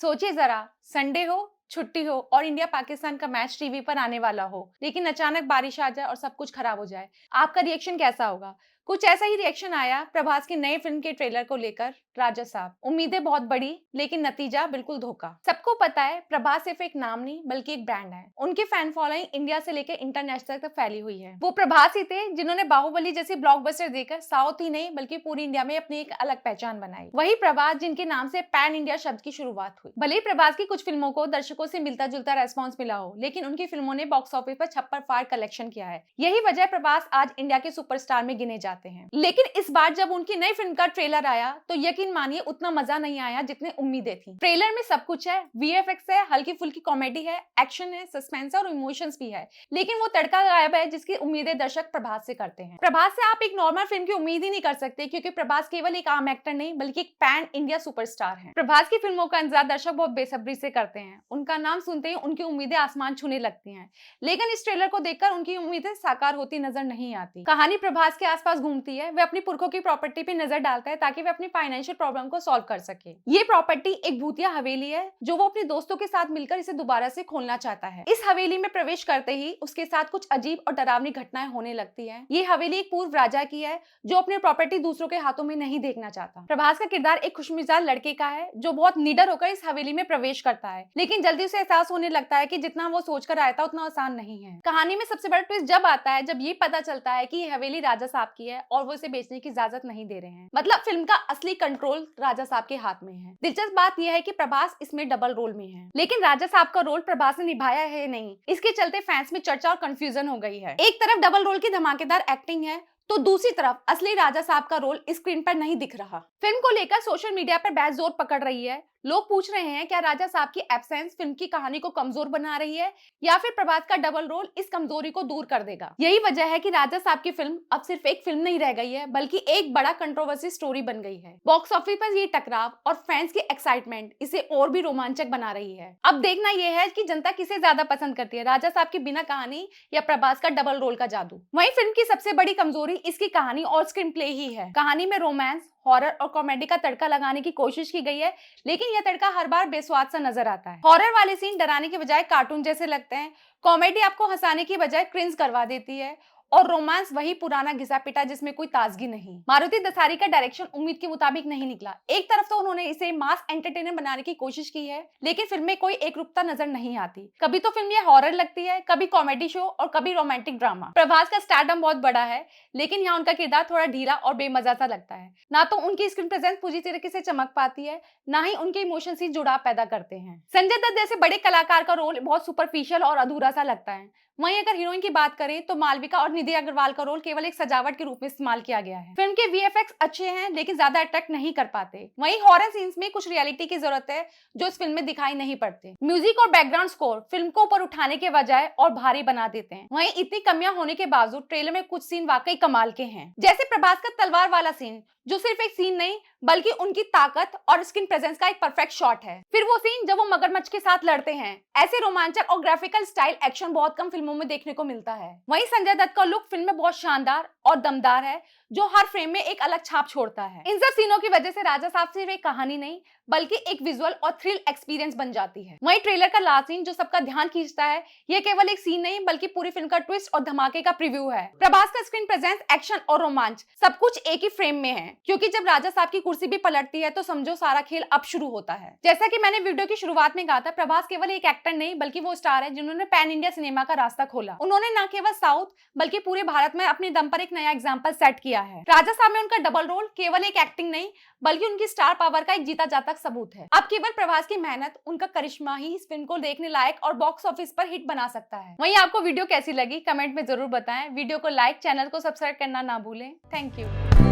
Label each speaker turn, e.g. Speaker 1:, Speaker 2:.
Speaker 1: सोचिए जरा, संडे हो, छुट्टी हो और इंडिया पाकिस्तान का मैच टीवी पर आने वाला हो, लेकिन अचानक बारिश आ जाए और सब कुछ खराब हो जाए। आपका रिएक्शन कैसा होगा? कुछ ऐसा ही रिएक्शन आया प्रभास की नई फिल्म के ट्रेलर को लेकर, राजा साहब। उम्मीदें बहुत बड़ी, लेकिन नतीजा बिल्कुल धोखा। सबको पता है प्रभास सिर्फ एक नाम नहीं बल्कि एक ब्रांड है। उनकी फैन फॉलोइंग इंडिया से लेकर इंटरनेशनल तक फैली हुई है। वो प्रभास ही थे जिन्होंने बाहुबली जैसी ब्लॉकबस्टर देकर साउथ ही नहीं बल्कि पूरी इंडिया में अपनी एक अलग पहचान बनाई। वही प्रभास जिनके नाम से पैन इंडिया शब्द की शुरुआत हुई। भले ही प्रभास की कुछ फिल्मों को दर्शकों से मिलता जुलता रेस्पॉन्स मिला हो, लेकिन उनकी फिल्मों ने बॉक्स ऑफिस पर छप्पर फाड़ कलेक्शन किया है। यही वजह प्रभास आज इंडिया के सुपरस्टार में गिने जाते हैं। लेकिन इस बार जब उनकी नई फिल्म का ट्रेलर आया तो यकीन मानिए उतना मजा नहीं आया जितने उम्मीदें थी। ट्रेलर में सब कुछ है, वीएफएक्स है, हल्की फुल्की कॉमेडी है, एक्शन है, सस्पेंस और इमोशंस भी है, लेकिन वो तड़का गायब है जिसकी उम्मीदें दर्शक प्रभास से करते हैं। प्रभास से आप एक नॉर्मल फिल्म की उम्मीद ही नहीं कर सकते, क्योंकि प्रभास केवल एक आम एक्टर नहीं बल्कि एक पैन इंडिया सुपरस्टार है। प्रभास की फिल्मों का इंतजार दर्शक बहुत बेसब्री से करते हैं। उनका नाम सुनते ही उनकी उम्मीदें आसमान छूने लगती हैं, लेकिन इस ट्रेलर को देखकर उनकी उम्मीदें साकार होती नजर नहीं आती। कहानी प्रभास के आसपास घूमती है। वे अपनी पुरखों की प्रॉपर्टी पे नजर डालता है ताकि वे अपनी फाइनेंशियल प्रॉब्लम को सॉल्व कर सके। ये प्रॉपर्टी एक भूतिया हवेली है जो वो अपने दोस्तों के साथ मिलकर इसे दोबारा से खोलना चाहता है। इस हवेली में प्रवेश करते ही उसके साथ कुछ अजीब और डरावनी घटनाएं होने लगती है। ये हवेली एक पूर्व राजा की है जो अपनी प्रॉपर्टी दूसरों के हाथों में नहीं देखना चाहता। प्रभास का किरदार एक खुशमिजाज लड़के का है जो बहुत निडर होकर इस हवेली में प्रवेश करता है, लेकिन जल्दी उसे एहसास होने लगता है कि जितना वो सोचकर आया था उतना आसान नहीं है। कहानी में सबसे बड़ा ट्विस्ट जब आता है जब ये पता चलता है कि ये हवेली राजा साहब की है और वो इसे बेचने की इजाजत नहीं दे रहे हैं। मतलब फिल्म का असली कंट्रोल राजा साहब के हाथ में है। दिलचस्प बात यह है कि प्रभास इसमें डबल रोल में है, लेकिन राजा साहब का रोल प्रभास ने निभाया है नहीं। इसके चलते फैंस में चर्चा और कंफ्यूजन हो गई है। एक तरफ डबल रोल की धमाकेदार एक्टिंग है तो दूसरी तरफ असली राजा साहब का रोल स्क्रीन पर नहीं दिख रहा। फिल्म को लेकर सोशल मीडिया पर बहस जोर पकड़ रही है। लोग पूछ रहे हैं क्या राजा साहब की एब्सेंस फिल्म की कहानी को कमजोर बना रही है या फिर प्रभास का डबल रोल इस कमजोरी को दूर कर देगा। यही वजह है कि राजा साहब की फिल्म अब सिर्फ एक फिल्म नहीं रह गई है बल्कि एक बड़ा कंट्रोवर्सी स्टोरी बन गई है। बॉक्स ऑफिस पर ये टकराव और फैंस की एक्साइटमेंट इसे और भी रोमांचक बना रही है। अब देखना यह है कि जनता किसे ज्यादा पसंद करती है, राजा साहब की बिना कहानी या प्रभास का डबल रोल का जादू। वहीं फिल्म की सबसे बड़ी कमजोरी इसकी कहानी और स्क्रीन प्ले ही है। कहानी में रोमांस, हॉरर और कॉमेडी का तड़का लगाने की कोशिश की गई है, लेकिन यह तड़का हर बार बेस्वाद सा नजर आता है। हॉरर वाले सीन डराने के बजाय कार्टून जैसे लगते हैं, कॉमेडी आपको हंसाने की बजाय क्रिंज करवा देती है और रोमांस वही पुराना घिसा पिटा जिसमें कोई ताजगी नहीं। मारुति दसारी का डायरेक्शन उम्मीद के मुताबिक नहीं निकला। एक तरफ तो उन्होंने इसे मास एंटरटेनर बनाने की कोशिश की है, लेकिन फिल्म में कोई एकरूपता नजर नहीं आती। कभी तो फिल्म ये हॉरर लगती है, कभी कॉमेडी शो और कभी रोमांटिक ड्रामा। प्रभास का स्टारडम बहुत बड़ा है, लेकिन यहाँ उनका किरदार थोड़ा ढीला और बेमजा सा लगता है। ना तो उनकी स्क्रीन प्रेजेंस पूरी तरीके से चमक पाती है, ना ही उनके इमोशन से जुड़ाव पैदा करते हैं। संजय दत्त जैसे बड़े कलाकार का रोल बहुत सुपरफिशियल और अधूरा सा लगता है। वहीं अगर हीरोइन की बात करें तो मालविका और निधि अग्रवाल का रोल केवल एक सजावट के रूप में इस्तेमाल किया गया है। फिल्म के वीएफएक्स अच्छे हैं लेकिन ज्यादा अट्रैक्ट नहीं कर पाते। वहीं हॉरर सीन्स में कुछ रियलिटी की जरूरत है जो इस फिल्म में दिखाई नहीं पड़ते। म्यूजिक और बैकग्राउंड स्कोर फिल्म को ऊपर उठाने के बजाय और भारी बना देते हैं। वहीं इतनी कमियां होने के बावजूद ट्रेलर में कुछ सीन वाकई कमाल के हैं, जैसे प्रभास का तलवार वाला सीन जो सिर्फ एक सीन नहीं बल्कि उनकी ताकत और स्क्रीन प्रेजेंस का एक परफेक्ट शॉट है। फिर वो सीन जब वो मगरमच्छ के साथ लड़ते हैं, ऐसे रोमांचक और ग्राफिकल स्टाइल एक्शन बहुत कम फिल्मों में देखने को मिलता है। वहीं संजय दत्त का लुक फिल्म में बहुत शानदार और दमदार है जो हर फ्रेम में एक अलग छाप छोड़ता है। इन सब सीनों की वजह से राजा साहब सिर्फ एक कहानी नहीं बल्कि एक विजुअल और थ्रिल एक्सपीरियंस बन जाती है। वहीं ट्रेलर का लास्ट सीन जो सबका ध्यान खींचता है, ये केवल एक सीन नहीं बल्कि पूरी फिल्म का ट्विस्ट और धमाके का प्रीव्यू है। प्रभास का स्क्रीन प्रेजेंस, एक्शन और रोमांच सब कुछ एक ही फ्रेम में है, क्योंकि जब राजा साहब की कुर्सी भी पलटती है तो समझो सारा खेल अब शुरू होता है। जैसा कि मैंने वीडियो की शुरुआत में कहा था, प्रभास केवल एक एक्टर नहीं बल्कि वो स्टार है जिन्होंने पैन इंडिया सिनेमा का रास्ता खोला। उन्होंने न केवल साउथ बल्कि पूरे भारत में अपने दम पर एक नया एग्जाम्पल सेट किया है। राजा साहब में उनका डबल रोल केवल एक एक्टिंग नहीं बल्कि उनकी स्टार पावर का एक जीता जाता सबूत है। अब केवल प्रभास की मेहनत, उनका करिश्मा ही इस फिल्म को देखने लायक और बॉक्स ऑफिस पर हिट बना सकता है। वहीं आपको वीडियो कैसी लगी कमेंट में जरूर बताएं। वीडियो को लाइक, चैनल को सब्सक्राइब करना ना भूलें। Thank you.